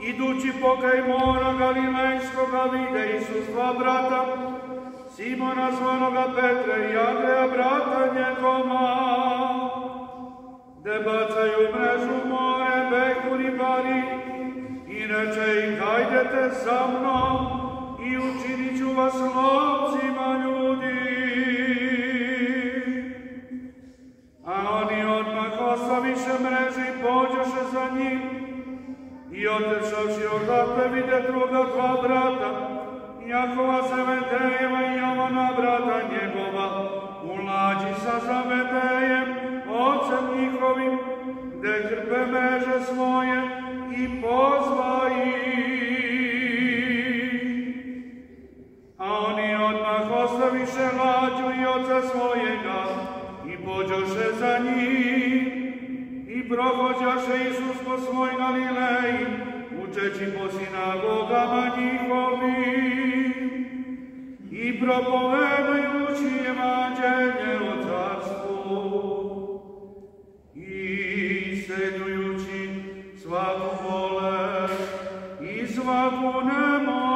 Idući pokraj mora Galilejskoga vide Isus dva brata, Simona zvanog Petra i Andreja brata njegova, gde bacaju mrežu u more, behu ribari, i reče im, hajdete za mnom i učinit ću vas lovcima ljudi. A oni odmah ostaviše mreže i pođoše za njim, i otešavši odatle vide druga dva brata, Jakova Zevedejeva i Jovana brata njegova, u lađi sa Zevedejem, ocem njihovim, gde krpe mreže svoje, i pozva ih. A oni odmah ostaviše lađu i oca svojega, i pođoše za njim, i prohođaše Isus po svoj Galileji, učeći po sinagogama njihovim i propovedajući evanđelje o carstvu i isceljujući svaku bolest i svaku nemoć.